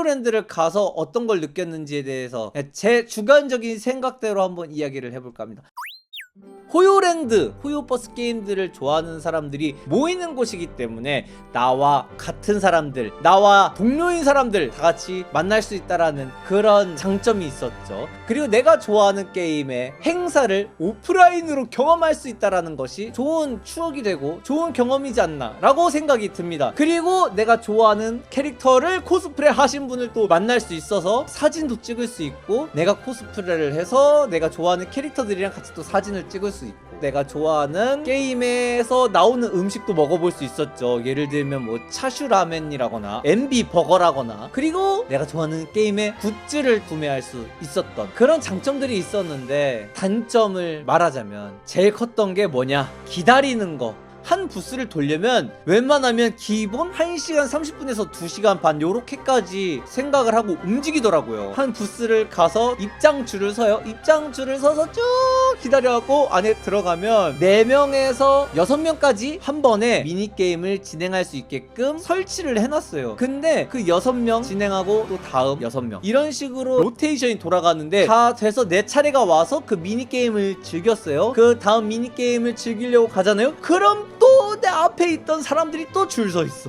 호요랜드를 가서 어떤 걸 느꼈는지에 대해서 제 주관적인 생각대로 한번 이야기를 해볼까 합니다. 호요랜드, 호요버스 게임들을 좋아하는 사람들이 모이는 곳이기 때문에 나와 같은 사람들, 나와 동료인 사람들 다 같이 만날 수 있다라는 그런 장점이 있었죠. 그리고 내가 좋아하는 게임의 행사를 오프라인으로 경험할 수 있다라는 것이 좋은 추억이 되고 좋은 경험이지 않나 라고 생각이 듭니다. 그리고 내가 좋아하는 캐릭터를 코스프레 하신 분을 또 만날 수 있어서 사진도 찍을 수 있고, 내가 코스프레를 해서 내가 좋아하는 캐릭터들이랑 같이 또 사진을 찍을 수 있고, 내가 좋아하는 게임에서 나오는 음식도 먹어볼 수 있었죠. 예를 들면 뭐 차슈라멘이라거나 MB 버거라거나, 그리고 내가 좋아하는 게임의 굿즈를 구매할 수 있었던 그런 장점들이 있었는데, 단점을 말하자면 제일 컸던 게 뭐냐, 기다리는 거. 한 부스를 돌려면 웬만하면 기본 1시간 30분에서 2시간 반 요렇게까지 생각을 하고 움직이더라고요. 한 부스를 가서 입장줄을 서요. 입장줄을 서서 쭉 기다려갖고 안에 들어가면 4명에서 6명까지 한 번에 미니게임을 진행할 수 있게끔 설치를 해놨어요. 근데 그 6명 진행하고 또 다음 6명 이런 식으로 로테이션이 돌아가는데, 다 돼서 내 차례가 와서 그 미니게임을 즐겼어요. 그 다음 미니게임을 즐기려고 가잖아요. 그럼 또 내 앞에 있던 사람들이 또 줄 서 있어.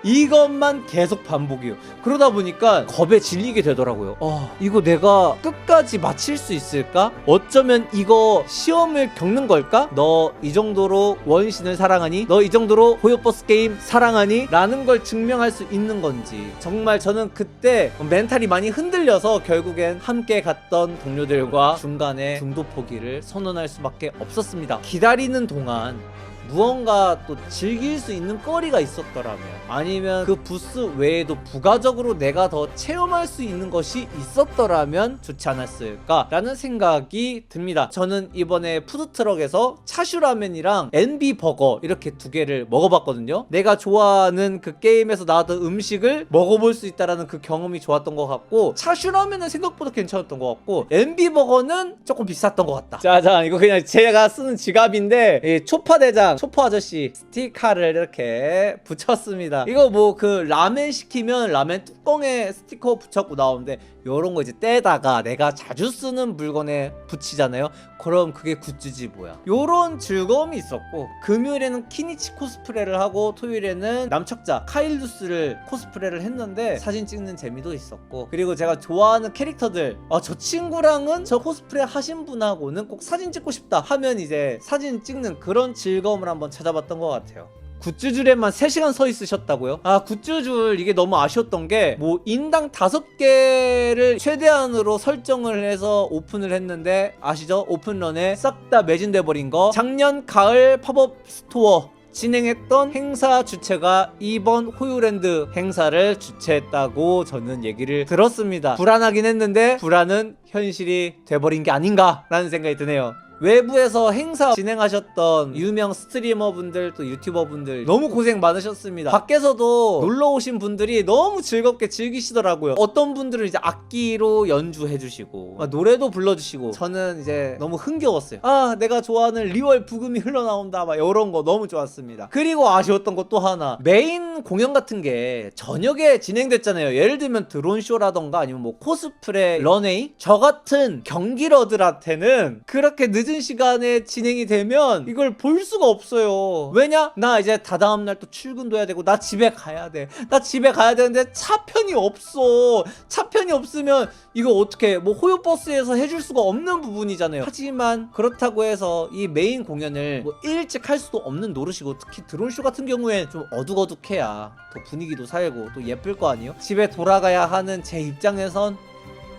이것만 계속 반복이에요. 그러다 보니까 겁에 질리게 되더라고요. 이거 내가 끝까지 마칠 수 있을까? 어쩌면 이거 시험을 겪는 걸까? 너 이 정도로 원신을 사랑하니? 너 이 정도로 호요버스 게임 사랑하니? 라는 걸 증명할 수 있는 건지. 정말 저는 그때 멘탈이 많이 흔들려서 결국엔 함께 갔던 동료들과 중간에 중도 포기를 선언할 수밖에 없었습니다. 기다리는 동안 무언가 또 즐길 수 있는 거리가 있었더라면, 아니면 그 부스 외에도 부가적으로 내가 더 체험할 수 있는 것이 있었더라면 좋지 않았을까 라는 생각이 듭니다. 저는 이번에 푸드트럭에서 차슈라면이랑 NB 버거 이렇게 2개를 먹어봤거든요. 내가 좋아하는 그 게임에서 나왔던 음식을 먹어볼 수 있다라는 그 경험이 좋았던 것 같고, 차슈라면은 생각보다 괜찮았던 것 같고, NB 버거는 조금 비쌌던 것 같다. 짜잔, 이거 그냥 제가 쓰는 지갑인데 이 초파대장 초포 아저씨 스티커를 이렇게 붙였습니다. 이거 뭐 그 라멘 시키면 라멘 뚜껑에 스티커 붙여갖고 나오는데, 요런 거 이제 떼다가 내가 자주 쓰는 물건에 붙이잖아요. 그럼 그게 굿즈지 뭐야. 요런 즐거움이 있었고, 금요일에는 키니치 코스프레를 하고 토요일에는 남척자 카일루스를 코스프레를 했는데 사진 찍는 재미도 있었고, 그리고 제가 좋아하는 캐릭터들, 저 친구랑은 저 코스프레 하신 분하고는 꼭 사진 찍고 싶다 하면 이제 사진 찍는 그런 즐거움을 한번 찾아봤던 것 같아요. 굿즈줄에만 3시간 서 있으셨다고요? 굿즈줄 이게 너무 아쉬웠던 게, 뭐 인당 5개를 최대한으로 설정을 해서 오픈을 했는데, 아시죠? 오픈런에 싹 다 매진돼 버린 거. 작년 가을 팝업 스토어 진행했던 행사 주체가 이번 호요랜드 행사를 주최했다고 저는 얘기를 들었습니다. 불안하긴 했는데 불안은 현실이 돼버린 게 아닌가 라는 생각이 드네요. 외부에서 행사 진행하셨던 유명 스트리머분들 또 유튜버분들 너무 고생 많으셨습니다. 밖에서도 놀러오신 분들이 너무 즐겁게 즐기시더라고요. 어떤 분들은 이제 악기로 연주해주시고 노래도 불러주시고, 저는 이제 너무 흥겨웠어요. 내가 좋아하는 리월 부금이 흘러나온다 막 이런 거 너무 좋았습니다. 그리고 아쉬웠던 것 또 하나, 메인 공연 같은 게 저녁에 진행됐잖아요. 예를 들면 드론쇼라던가 아니면 뭐 코스프레 런웨이, 저 같은 경기러들한테는 그렇게 늦은 시간에 진행이 되면 이걸 볼 수가 없어요. 왜냐? 나 이제 다다음날 또 출근도 해야 되고, 나 집에 가야 돼. 나 집에 가야 되는데 차편이 없어. 차편이 없으면 이거 어떻게, 뭐 호요버스에서 해줄 수가 없는 부분이잖아요. 하지만 그렇다고 해서 이 메인 공연을 뭐 일찍 할 수도 없는 노릇이고, 특히 드론쇼 같은 경우엔 좀 어둑어둑해야 더 분위기도 살고 또 예쁠 거 아니에요? 집에 돌아가야 하는 제 입장에선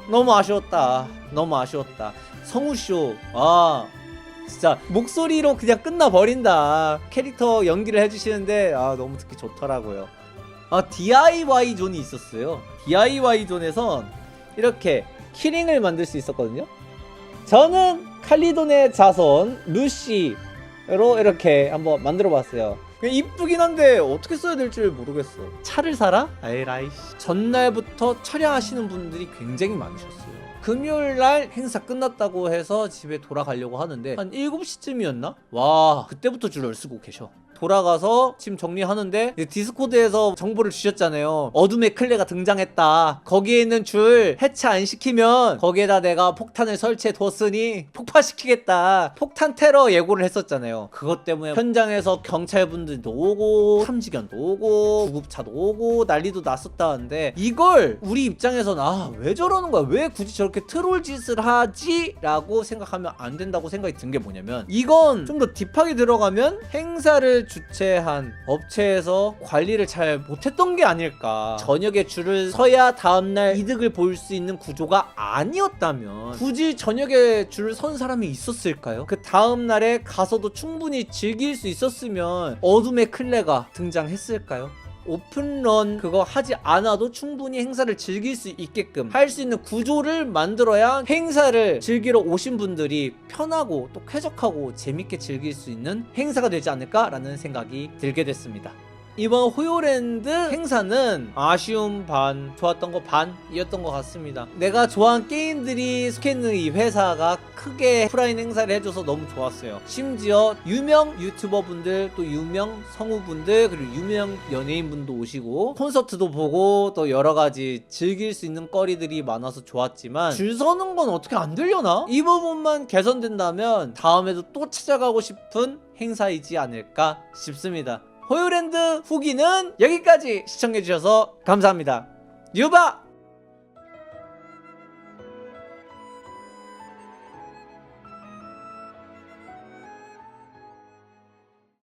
너무 아쉬웠다. 너무 아쉬웠다. 성우쇼, 진짜 목소리로 그냥 끝나버린다. 캐릭터 연기를 해주시는데 너무 듣기 좋더라고요. DIY 존이 있었어요. DIY 존에선 이렇게 키링을 만들 수 있었거든요. 저는 칼리돈의 자손 루시로 이렇게 한번 만들어 봤어요. 이쁘긴 한데 어떻게 써야 될지 모르겠어. 차를 사라? 에라이. 전날부터 촬영하시는 분들이 굉장히 많으셨어요. 금요일날 행사 끝났다고 해서 집에 돌아가려고 하는데 한 7시쯤이었나? 와, 그때부터 줄을 쓰고 계셔. 돌아가서 팀 정리하는데 디스코드에서 정보를 주셨잖아요. 어둠의 클레가 등장했다. 거기에 있는 줄 해체 안 시키면 거기에다 내가 폭탄을 설치해 뒀으니 폭파시키겠다. 폭탄 테러 예고를 했었잖아요. 그것 때문에 현장에서 경찰분들도 오고 탐지견도 오고 구급차도 오고 난리도 났었다는데, 이걸 우리 입장에서는 왜 저러는 거야, 왜 굳이 저렇게 트롤 짓을 하지? 라고 생각하면 안 된다고 생각이 든 게 뭐냐면, 이건 좀 더 딥하게 들어가면 행사를 주최한 업체에서 관리를 잘 못했던 게 아닐까. 저녁에 줄을 서야 다음날 이득을 볼 수 있는 구조가 아니었다면 굳이 저녁에 줄을 선 사람이 있었을까요? 그 다음날에 가서도 충분히 즐길 수 있었으면 어둠의 클레가 등장했을까요? 오픈런 그거 하지 않아도 충분히 행사를 즐길 수 있게끔 할 수 있는 구조를 만들어야 행사를 즐기러 오신 분들이 편하고 또 쾌적하고 재밌게 즐길 수 있는 행사가 되지 않을까라는 생각이 들게 됐습니다. 이번 호요랜드 행사는 아쉬움 반, 좋았던 거 반이었던 것 같습니다. 내가 좋아하는 게임들이 속해 있는 이 회사가 크게 오프라인 행사를 해줘서 너무 좋았어요. 심지어 유명 유튜버분들, 또 유명 성우분들, 그리고 유명 연예인분도 오시고 콘서트도 보고 또 여러가지 즐길 수 있는 거리들이 많아서 좋았지만, 줄 서는 건 어떻게 안 되려나? 이 부분만 개선된다면 다음에도 또 찾아가고 싶은 행사이지 않을까 싶습니다. 호요랜드 후기는 여기까지. 시청해주셔서 감사합니다. 유바!